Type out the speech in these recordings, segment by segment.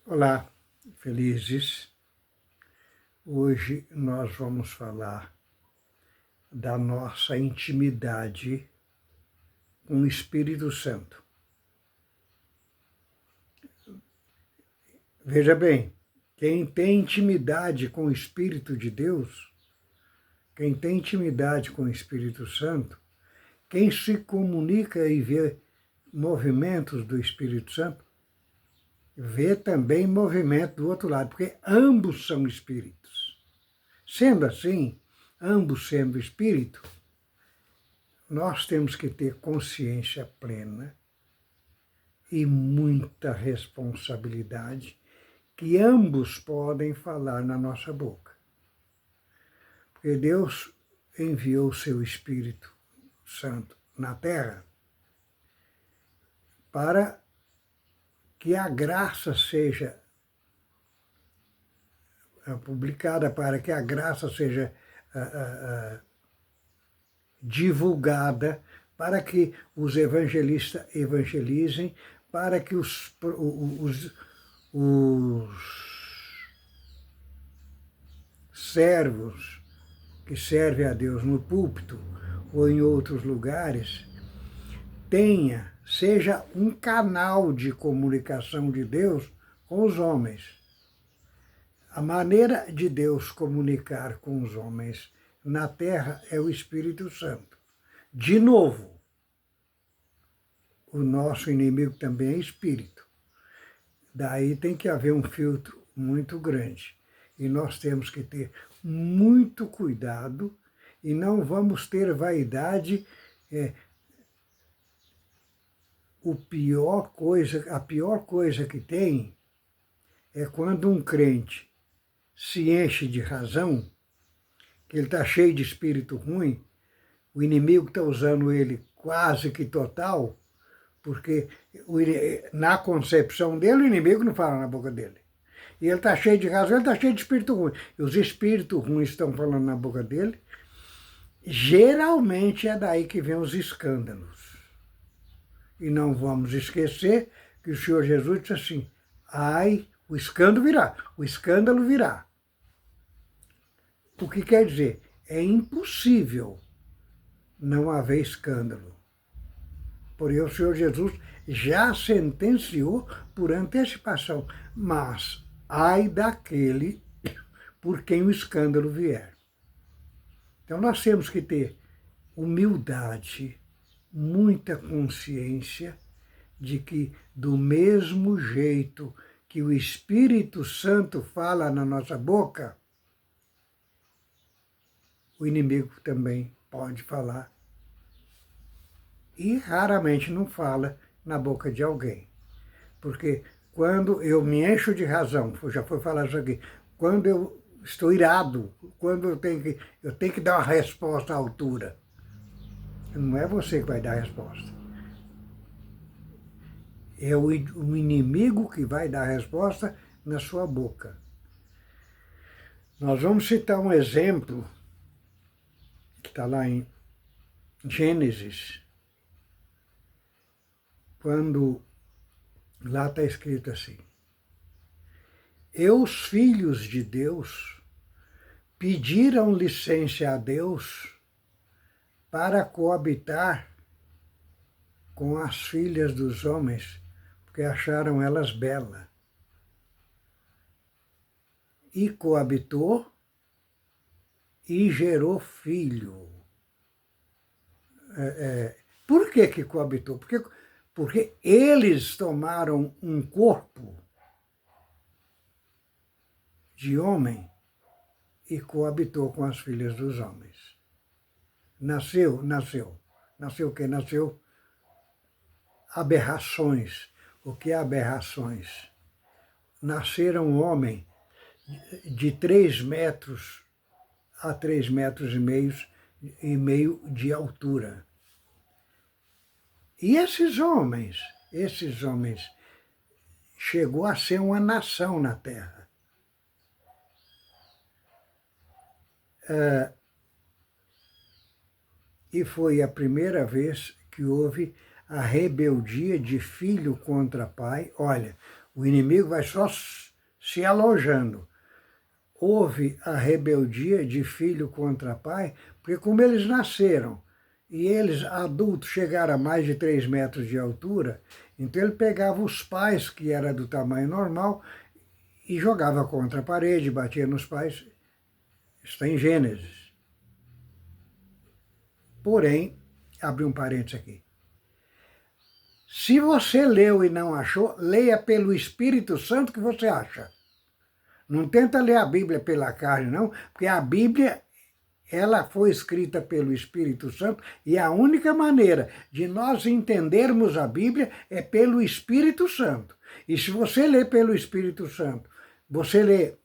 Olá, felizes. Hoje nós vamos falar da nossa intimidade com o Espírito Santo. Veja bem, quem tem intimidade com o Espírito de Deus, quem tem intimidade com o Espírito Santo, quem se comunica e vê movimentos do Espírito Santo, vê também movimento do outro lado, porque ambos são espíritos. Sendo assim, ambos sendo espírito, nós temos que ter consciência plena e muita responsabilidade que ambos podem falar na nossa boca. Porque Deus enviou o seu Espírito Santo na Terra para que a graça seja publicada, para que a graça seja divulgada, para que os evangelistas evangelizem, para que os servos que servem a Deus no púlpito ou em outros lugares seja um canal de comunicação de Deus com os homens. A maneira de Deus comunicar com os homens na Terra é o Espírito Santo. De novo, o nosso inimigo também é espírito. Daí tem que haver um filtro muito grande. E nós temos que ter muito cuidado e não vamos ter vaidade. A pior coisa que tem é quando um crente se enche de razão, que ele está cheio de espírito ruim, o inimigo está usando ele quase que total, porque na concepção dele, o inimigo não fala na boca dele. E ele está cheio de razão, ele está cheio de espírito ruim. E os espíritos ruins estão falando na boca dele. Geralmente é daí que vem os escândalos. E não vamos esquecer que o Senhor Jesus disse assim, o escândalo virá, o escândalo virá. O que quer dizer? É impossível não haver escândalo. Porém, o Senhor Jesus já sentenciou por antecipação, mas ai daquele por quem o escândalo vier. Então nós temos que ter humildade, muita consciência de que do mesmo jeito que o Espírito Santo fala na nossa boca, o inimigo também pode falar. E raramente não fala na boca de alguém. Porque quando eu me encho de razão, já foi falar isso aqui, quando eu estou irado, quando eu tenho que dar uma resposta à altura, não é você que vai dar a resposta. É o inimigo que vai dar a resposta na sua boca. Nós vamos citar um exemplo que está lá em Gênesis, quando lá está escrito assim, e os filhos de Deus pediram licença a Deus para coabitar com as filhas dos homens, porque acharam elas belas. E coabitou e gerou filho. Por que coabitou? Porque eles tomaram um corpo de homem e coabitou com as filhas dos homens. Nasceu o quê? Nasceu aberrações. O que é aberrações? Nasceram um homem de 3 metros a 3 metros e meio de altura. E esses homens chegou a ser uma nação na Terra. E foi a primeira vez que houve a rebeldia de filho contra pai. Olha, O inimigo vai só se alojando. Houve a rebeldia de filho contra pai, porque como eles nasceram e eles, adultos, chegaram a mais de 3 metros de altura, então ele pegava os pais, que era do tamanho normal, e jogava contra a parede, batia nos pais. Está em Gênesis. Porém, abri um parênteses aqui. Se você leu e não achou, leia pelo Espírito Santo que você acha. Não tenta ler a Bíblia pela carne, não, porque a Bíblia, ela foi escrita pelo Espírito Santo e a única maneira de nós entendermos a Bíblia é pelo Espírito Santo. E se você lê pelo Espírito Santo, você lê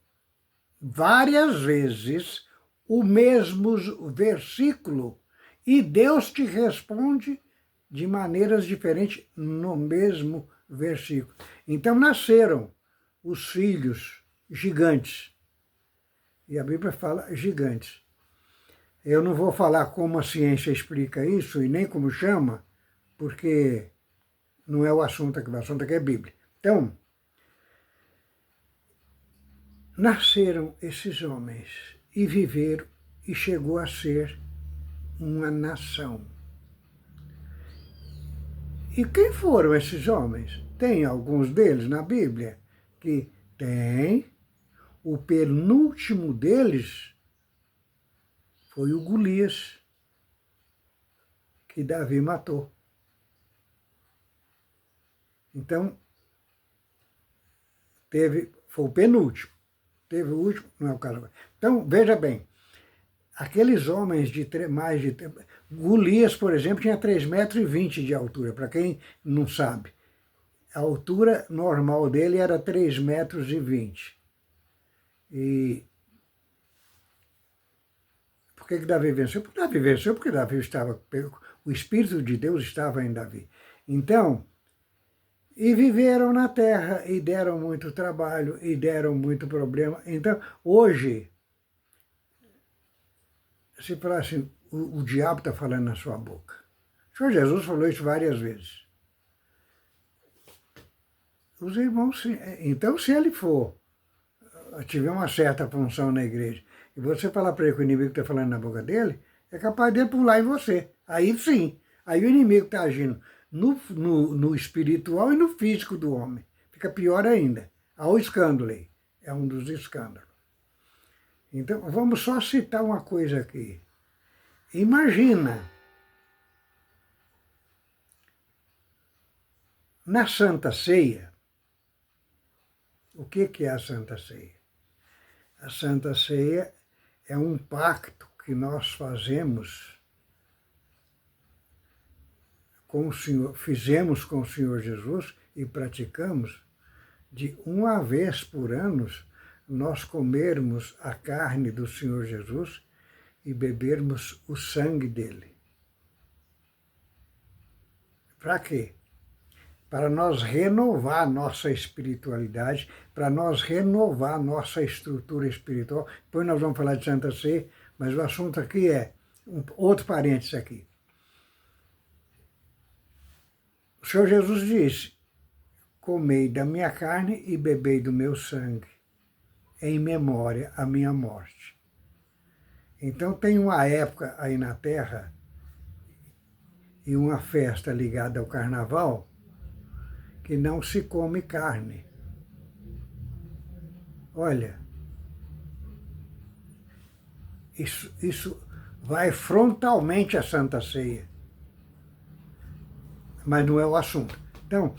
várias vezes o mesmo versículo e Deus te responde de maneiras diferentes no mesmo versículo. Então nasceram os filhos gigantes. E a Bíblia fala gigantes. Eu não vou falar como a ciência explica isso e nem como chama, porque não é o assunto aqui, o assunto aqui é Bíblia. Então, nasceram esses homens e viveram e chegou a ser uma nação. E quem foram esses homens? Tem alguns deles na Bíblia que tem. O penúltimo deles foi o Golias, que Davi matou. Então, foi o penúltimo. Teve o último, não é o caso. Então, veja bem, aqueles homens de mais de... Golias, por exemplo, tinha 3,20 metros de altura, para quem não sabe. A altura normal dele era 3,20 metros. E por que Davi venceu? Porque Davi venceu porque Davi estava... O Espírito de Deus estava em Davi. Então, e viveram na terra, e deram muito trabalho, e deram muito problema. Então, hoje, se falar assim, o diabo está falando na sua boca. O Senhor Jesus falou isso várias vezes. Os irmãos, então, se ele tiver uma certa função na igreja, e você falar para ele que o inimigo está falando na boca dele, é capaz de pular em você. Aí sim, aí o inimigo está agindo no espiritual e no físico do homem. Fica pior ainda. Há o escândalo aí. É um dos escândalos. Então, vamos só citar uma coisa aqui. Imagina, na Santa Ceia, o que é a Santa Ceia? A Santa Ceia é um pacto que nós fazemos com o Senhor, fizemos com o Senhor Jesus e praticamos, de uma vez por ano, nós comermos a carne do Senhor Jesus e bebermos o sangue dele. Para quê? Para nós renovar nossa espiritualidade, para nós renovar nossa estrutura espiritual. Depois nós vamos falar de Santa Ceia, mas o assunto aqui é, outro parênteses aqui. O Senhor Jesus disse, comei da minha carne e bebei do meu sangue, em memória à minha morte. Então tem uma época aí na Terra e uma festa ligada ao carnaval que não se come carne. Olha, isso vai frontalmente à Santa Ceia, mas não é o assunto. Então,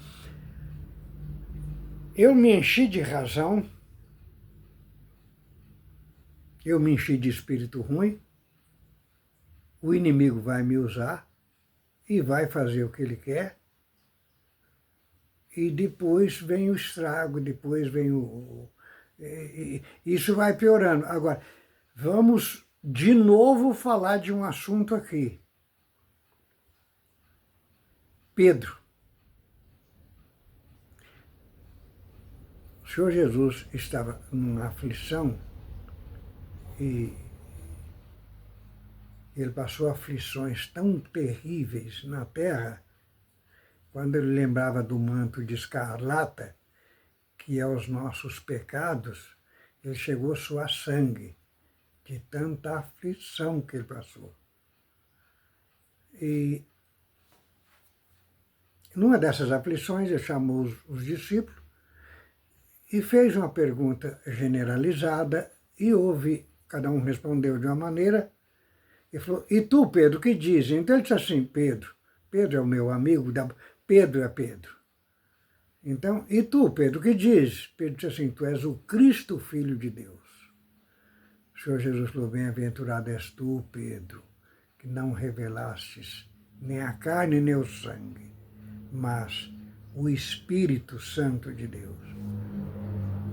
eu me enchi de razão, eu me enchi de espírito ruim, o inimigo vai me usar e vai fazer o que ele quer, e depois vem o estrago, depois vem isso vai piorando. Agora, vamos de novo falar de um assunto aqui. Pedro. O Senhor Jesus estava numa aflição e ele passou aflições tão terríveis na terra, quando ele lembrava do manto de escarlata, que é os nossos pecados, ele chegou a suar sangue, de tanta aflição que ele passou. E numa dessas aflições, ele chamou os discípulos e fez uma pergunta generalizada, e cada um respondeu de uma maneira, e falou, e tu, Pedro, que dizes? Então ele disse assim, Pedro é o meu amigo, Pedro é Pedro. Então, e tu, Pedro, que dizes? Pedro disse assim, tu és o Cristo, Filho de Deus. O Senhor Jesus falou, bem-aventurado és tu, Pedro, que não revelastes nem a carne nem o sangue, mas o Espírito Santo de Deus.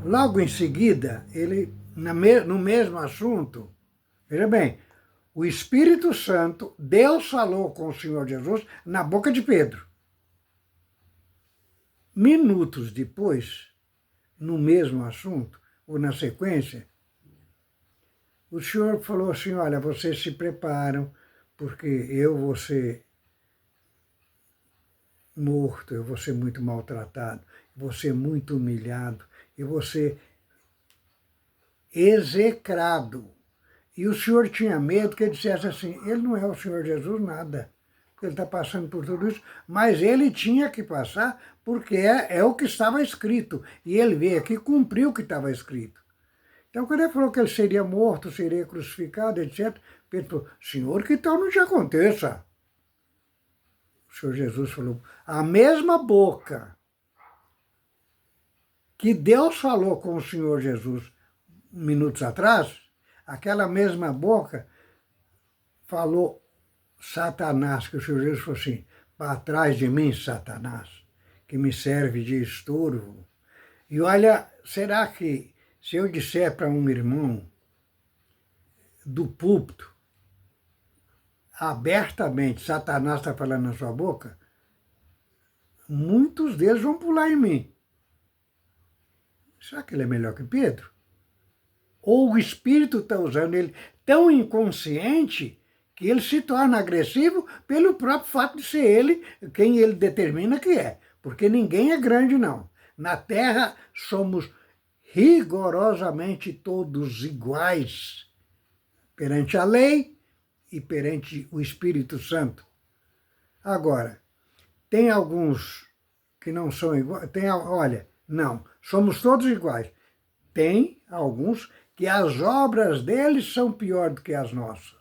Logo em seguida, ele, no mesmo assunto, veja bem, o Espírito Santo, Deus falou com o Senhor Jesus na boca de Pedro. Minutos depois, no mesmo assunto, ou na sequência, o Senhor falou assim, olha, vocês se preparam, porque eu vou ser morto, eu vou ser muito maltratado, eu vou ser muito humilhado, eu vou ser execrado. E o Senhor tinha medo que ele dissesse assim, ele não é o Senhor Jesus nada, porque ele está passando por tudo isso, mas ele tinha que passar porque é o que estava escrito. E ele veio aqui cumprir o que estava escrito. Então, quando ele falou que ele seria morto, seria crucificado, etc., Pedro falou, Senhor, que tal não te aconteça? O Senhor Jesus falou, a mesma boca que Deus falou com o Senhor Jesus minutos atrás, aquela mesma boca falou Satanás, que o Senhor Jesus falou assim, para trás de mim, Satanás, que me serve de estorvo. E olha, será que se eu disser para um irmão do púlpito, abertamente, Satanás está falando na sua boca, muitos deles vão pular em mim. Será que ele é melhor que Pedro? Ou o Espírito está usando ele tão inconsciente que ele se torna agressivo pelo próprio fato de ser ele quem ele determina que é. Porque ninguém é grande, não. Na Terra somos rigorosamente todos iguais perante a lei e perante o Espírito Santo. Agora, tem alguns que não são iguais. Olha, não, somos todos iguais. Tem alguns que as obras deles são pior do que as nossas.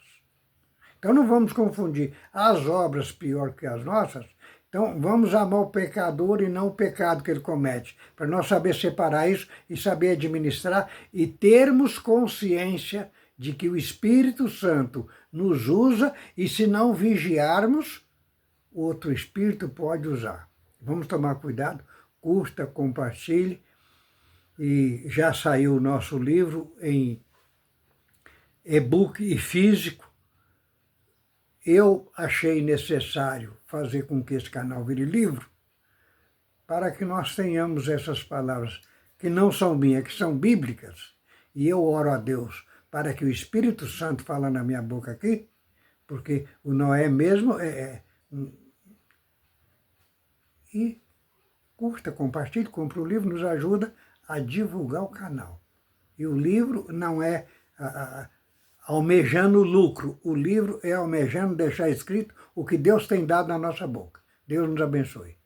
Então não vamos confundir as obras pior que as nossas. Então vamos amar o pecador e não o pecado que ele comete, para nós saber separar isso e saber administrar e termos consciência de que o Espírito Santo nos usa e se não vigiarmos, outro Espírito pode usar. Vamos tomar cuidado, curta, compartilhe. E já saiu o nosso livro em e-book e físico. Eu achei necessário fazer com que esse canal vire livro para que nós tenhamos essas palavras que não são minhas, que são bíblicas. E eu oro a Deus para que o Espírito Santo fale na minha boca aqui, porque o Noé mesmo E curta, compartilhe, compre o livro, nos ajuda a divulgar o canal. E o livro não é almejando lucro, o livro é almejando deixar escrito o que Deus tem dado na nossa boca. Deus nos abençoe.